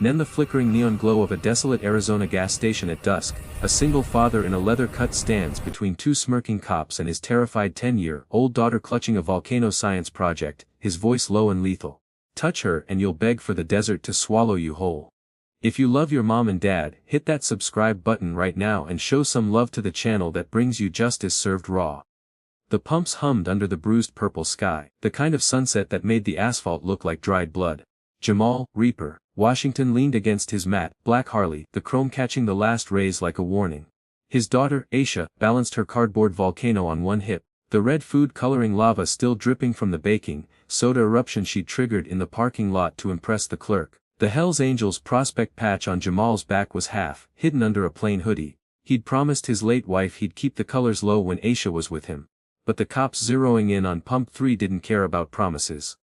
Then the flickering neon glow of a desolate Arizona gas station at dusk. A single father in a leather cut stands between two smirking cops and his terrified 10-year-old daughter clutching a volcano science project, his voice low and lethal. Touch her and you'll beg for the desert to swallow you whole. If you love your mom and dad, hit that subscribe button right now and show some love to the channel that brings you justice served raw. The pumps hummed under the bruised purple sky, the kind of sunset that made the asphalt look like dried blood. Jamal, Reaper, Washington leaned against his matte, black Harley, the chrome catching the last rays like a warning. His daughter, Aisha, balanced her cardboard volcano on one hip, the red food-coloring lava still dripping from the baking soda eruption she'd triggered in the parking lot to impress the clerk. The Hells Angels prospect patch on Jamal's back was half hidden under a plain hoodie. He'd promised his late wife he'd keep the colors low when Aisha was with him. But the cops zeroing in on Pump 3 didn't care about promises.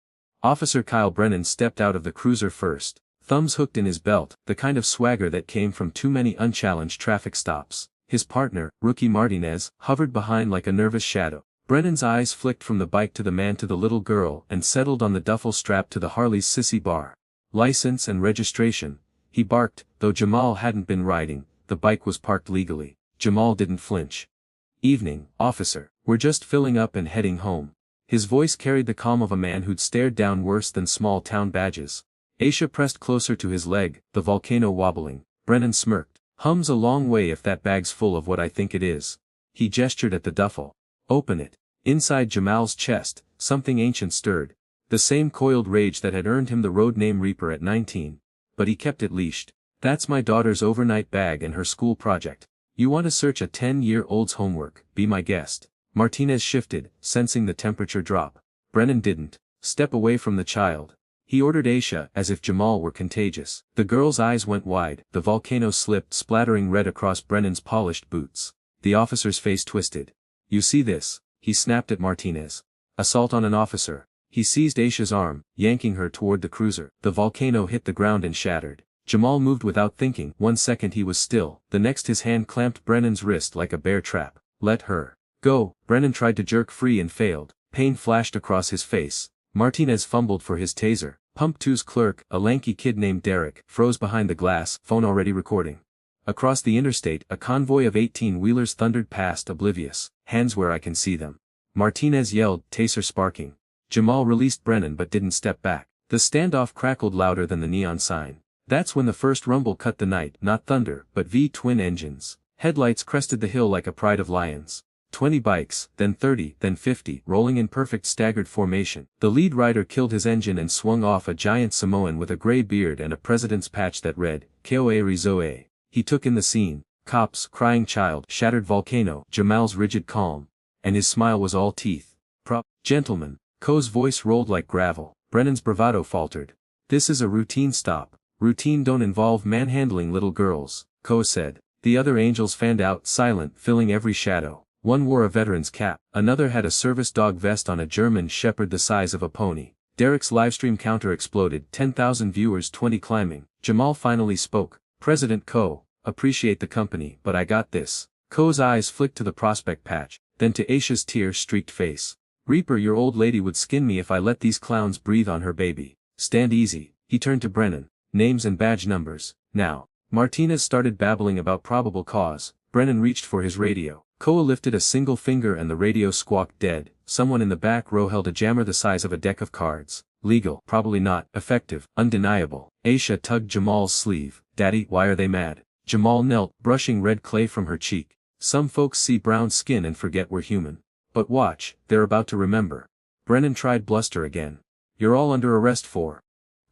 Officer Kyle Brennan stepped out of the cruiser first, thumbs hooked in his belt, the kind of swagger that came from too many unchallenged traffic stops. His partner, Rookie Martinez, hovered behind like a nervous shadow. Brennan's eyes flicked from the bike to the man to the little girl and settled on the duffel strapped to the Harley's sissy bar. License and registration, he barked. Though Jamal hadn't been riding, the bike was parked legally. Jamal didn't flinch. Evening, officer, we're just filling up and heading home. His voice carried the calm of a man who'd stared down worse than small town badges. Aisha pressed closer to his leg, the volcano wobbling. Brennan smirked. Hum's a long way if that bag's full of what I think it is. He gestured at the duffel. Open it. Inside Jamal's chest, something ancient stirred. The same coiled rage that had earned him the road name Reaper at 19. But he kept it leashed. That's my daughter's overnight bag and her school project. You want to search a 10-year-old's homework, be my guest. Martinez shifted, sensing the temperature drop. Brennan didn't. Step away from the child. He ordered Aisha as if Jamal were contagious. The girl's eyes went wide, the volcano slipped splattering red across Brennan's polished boots. The officer's face twisted. You see this? He snapped at Martinez. Assault on an officer. He seized Aisha's arm, yanking her toward the cruiser. The volcano hit the ground and shattered. Jamal moved without thinking. 1 second he was still, the next his hand clamped Brennan's wrist like a bear trap. Let her go. Brennan tried to jerk free and failed. Pain flashed across his face. Martinez fumbled for his taser. Pump 2's clerk, a lanky kid named Derek, froze behind the glass, phone already recording. Across the interstate, a convoy of 18-wheelers thundered past, oblivious. Hands where I can see them. Martinez yelled, taser sparking. Jamal released Brennan but didn't step back. The standoff crackled louder than the neon sign. That's when the first rumble cut the night, not thunder, but V-twin engines. Headlights crested the hill like a pride of lions. 20 bikes, then 30, then 50, rolling in perfect staggered formation. The lead rider killed his engine and swung off a giant Samoan with a gray beard and a president's patch that read, Koe Rizoe. He took in the scene. Cops, crying child, shattered volcano, Jamal's rigid calm. And his smile was all teeth. Gentlemen. Ko's voice rolled like gravel. Brennan's bravado faltered. This is a routine stop. Routine don't involve manhandling little girls, Ko said. The other angels fanned out, silent, filling every shadow. One wore a veteran's cap, another had a service dog vest on, a German shepherd the size of a pony. Derek's livestream counter exploded, 10,000 viewers, 20 climbing. Jamal finally spoke. President Ko, appreciate the company, but I got this. Ko's eyes flicked to the prospect patch, then to Aisha's tear-streaked face. Reaper, your old lady would skin me if I let these clowns breathe on her baby. Stand easy. He turned to Brennan. Names and badge numbers, now. Martinez started babbling about probable cause. Brennan reached for his radio. Koa lifted a single finger and the radio squawked dead. Someone in the back row held a jammer the size of a deck of cards. Legal, probably not. Effective, undeniable. Aisha tugged Jamal's sleeve. Daddy, why are they mad? Jamal knelt, brushing red clay from her cheek. Some folks see brown skin and forget we're human. But watch, they're about to remember. Brennan tried bluster again. You're all under arrest for.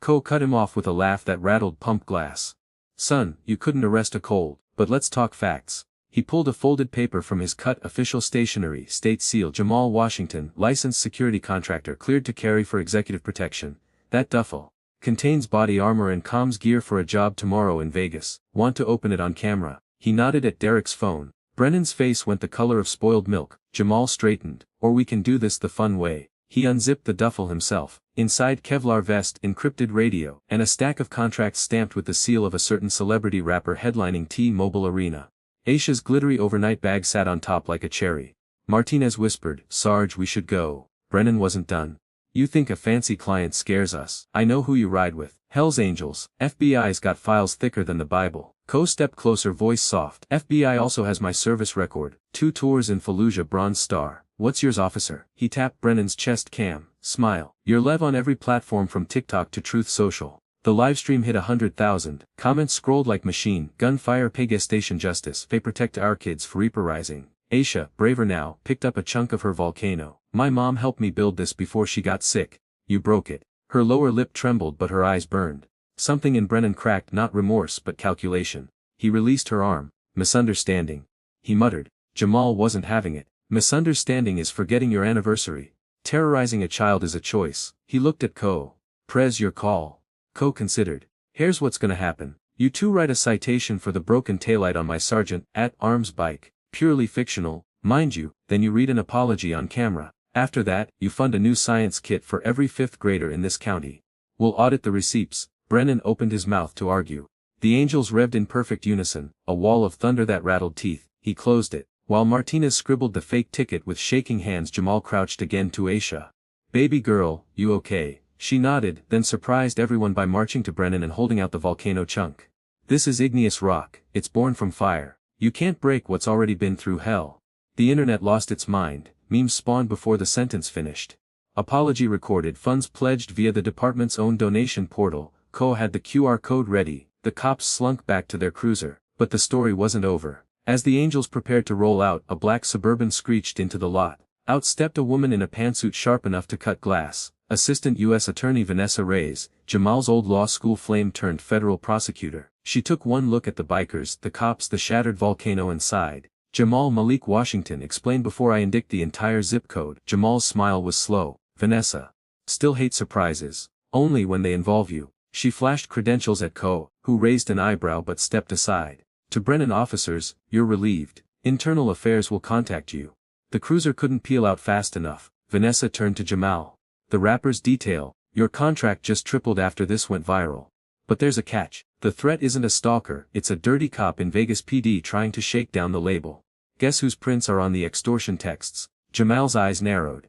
Ko cut him off with a laugh that rattled pump glass. Son, you couldn't arrest a cold, but let's talk facts. He pulled a folded paper from his cut. Official stationery, state seal, Jamal Washington, licensed security contractor, cleared to carry for executive protection. That duffel contains body armor and comms gear for a job tomorrow in Vegas. Want to open it on camera? He nodded at Derek's phone. Brennan's face went the color of spoiled milk. Jamal straightened. Or we can do this the fun way. He unzipped the duffel himself. Inside, Kevlar vest, encrypted radio, and a stack of contracts stamped with the seal of a certain celebrity rapper headlining T-Mobile Arena. Aisha's glittery overnight bag sat on top like a cherry. Martinez whispered, Sarge, we should go. Brennan wasn't done. You think a fancy client scares us. I know who you ride with. Hell's Angels. FBI's got files thicker than the Bible. Co stepped closer, voice soft. FBI also has my service record. 2 tours in Fallujah, Bronze Star. What's yours, officer? He tapped Brennan's chest cam. Smile. You're live on every platform from TikTok to Truth Social. The livestream hit 100,000. Comments scrolled like machine. Gunfire, pay gas station justice. Pay protect our kids for Reaper rising. Aisha, braver now, picked up a chunk of her volcano. My mom helped me build this before she got sick. You broke it. Her lower lip trembled but her eyes burned. Something in Brennan cracked, not remorse but calculation. He released her arm. Misunderstanding. He muttered. Jamal wasn't having it. Misunderstanding is forgetting your anniversary. Terrorizing a child is a choice. He looked at Ko. Prez, your call. Ko considered. Here's what's gonna happen. You two write a citation for the broken taillight on my sergeant at arms bike. Purely fictional, mind you, then you read an apology on camera. After that, you fund a new science kit for every 5th grader in this county. We'll audit the receipts. Brennan opened his mouth to argue. The angels revved in perfect unison, a wall of thunder that rattled teeth. He closed it. While Martinez scribbled the fake ticket with shaking hands, Jamal crouched again to Aisha. Baby girl, you okay? She nodded, then surprised everyone by marching to Brennan and holding out the volcano chunk. This is igneous rock, it's born from fire. You can't break what's already been through hell. The internet lost its mind, memes spawned before the sentence finished. Apology recorded, funds pledged via the department's own donation portal. Ko had the QR code ready. The cops slunk back to their cruiser, but the story wasn't over. As the angels prepared to roll out, a black Suburban screeched into the lot. Out stepped a woman in a pantsuit sharp enough to cut glass. Assistant U.S. Attorney Vanessa Reyes, Jamal's old law school flame turned federal prosecutor. She took one look at the bikers, the cops, the shattered volcano and sighed. Jamal Malik Washington, explained before I indict the entire zip code. Jamal's smile was slow. Vanessa. Still hate surprises. Only when they involve you. She flashed credentials at Ko, who raised an eyebrow but stepped aside. To Brennan officers, you're relieved. Internal Affairs will contact you. The cruiser couldn't peel out fast enough. Vanessa turned to Jamal. The rapper's detail. Your contract just tripled after this went viral. But there's a catch. The threat isn't a stalker, it's a dirty cop in Vegas PD trying to shake down the label. Guess whose prints are on the extortion texts? Jamal's eyes narrowed.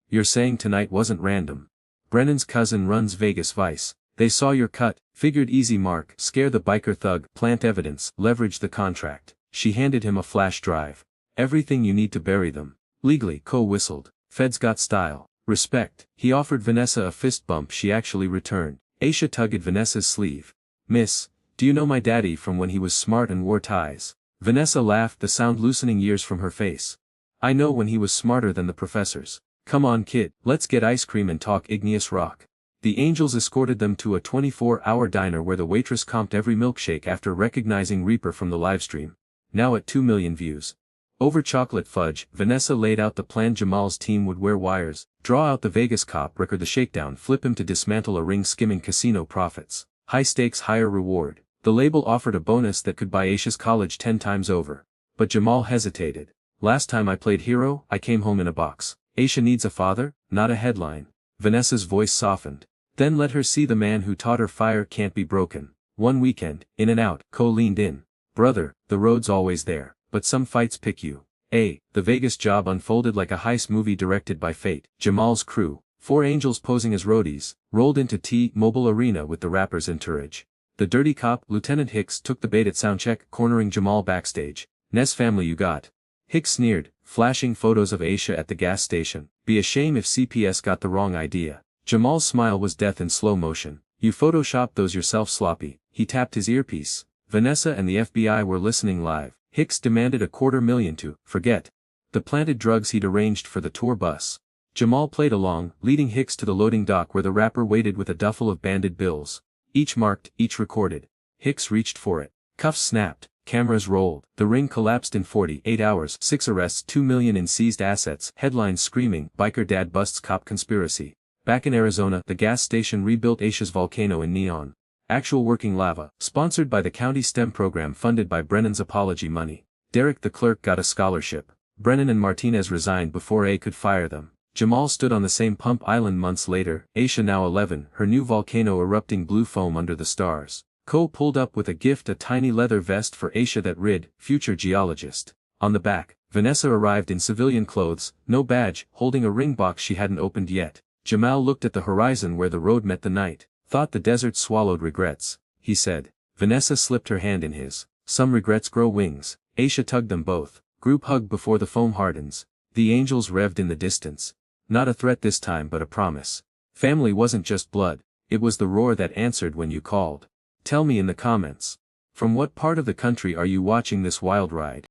You're saying tonight wasn't random. Brennan's cousin runs Vegas Vice. They saw your cut, figured easy mark, scare the biker thug, plant evidence, leverage the contract. She handed him a flash drive. Everything you need to bury them. Legally, Ko whistled. Feds got style. Respect. He offered Vanessa a fist bump she actually returned. Aisha tugged at Vanessa's sleeve. Miss, do you know my daddy from when he was smart and wore ties? Vanessa laughed, the sound loosening years from her face. I know when he was smarter than the professors. Come on kid, let's get ice cream and talk igneous rock. The angels escorted them to a 24-hour diner where the waitress comped every milkshake after recognizing Reaper from the livestream. Now at 2 million views. Over chocolate fudge, Vanessa laid out the plan. Jamal's team would wear wires, draw out the Vegas cop, record the shakedown, flip him to dismantle a ring, skimming casino profits. High stakes, higher reward. The label offered a bonus that could buy Aisha's college 10 times over. But Jamal hesitated. Last time I played hero, I came home in a box. Aisha needs a father, not a headline. Vanessa's voice softened. Then let her see the man who taught her fire can't be broken. One weekend, in and out. Ko leaned in. Brother, the road's always there, but some fights pick you. The Vegas job unfolded like a heist movie directed by fate. Jamal's crew, 4 angels posing as roadies, rolled into T-Mobile Arena with the rapper's entourage. The dirty cop, Lieutenant Hicks, took the bait at soundcheck, cornering Jamal backstage. Ness family you got. Hicks sneered, flashing photos of Aisha at the gas station. Be a shame if CPS got the wrong idea. Jamal's smile was death in slow motion. You photoshopped those yourself, sloppy. He tapped his earpiece. Vanessa and the FBI were listening live. Hicks demanded $250,000 to forget the planted drugs he'd arranged for the tour bus. Jamal played along, leading Hicks to the loading dock where the rapper waited with a duffel of banded bills. Each marked, each recorded. Hicks reached for it. Cuffs snapped, cameras rolled. The ring collapsed in 48 hours. 6 arrests, $2 million in seized assets. Headlines screaming, biker dad busts cop conspiracy. Back in Arizona, the gas station rebuilt Aisha's volcano in neon. Actual working lava, sponsored by the county STEM program funded by Brennan's apology money. Derek the clerk got a scholarship. Brennan and Martinez resigned before A could fire them. Jamal stood on the same pump island months later, Aisha now 11, her new volcano erupting blue foam under the stars. Ko pulled up with a gift, a tiny leather vest for Aisha that read, Future Geologist. On the back, Vanessa arrived in civilian clothes, no badge, holding a ring box she hadn't opened yet. Jamal looked at the horizon where the road met the night. Thought the desert swallowed regrets, he said. Vanessa slipped her hand in his. Some regrets grow wings. Aisha tugged them both. Group hug before the foam hardens. The angels revved in the distance. Not a threat this time but a promise. Family wasn't just blood, it was the roar that answered when you called. Tell me in the comments. From what part of the country are you watching this wild ride?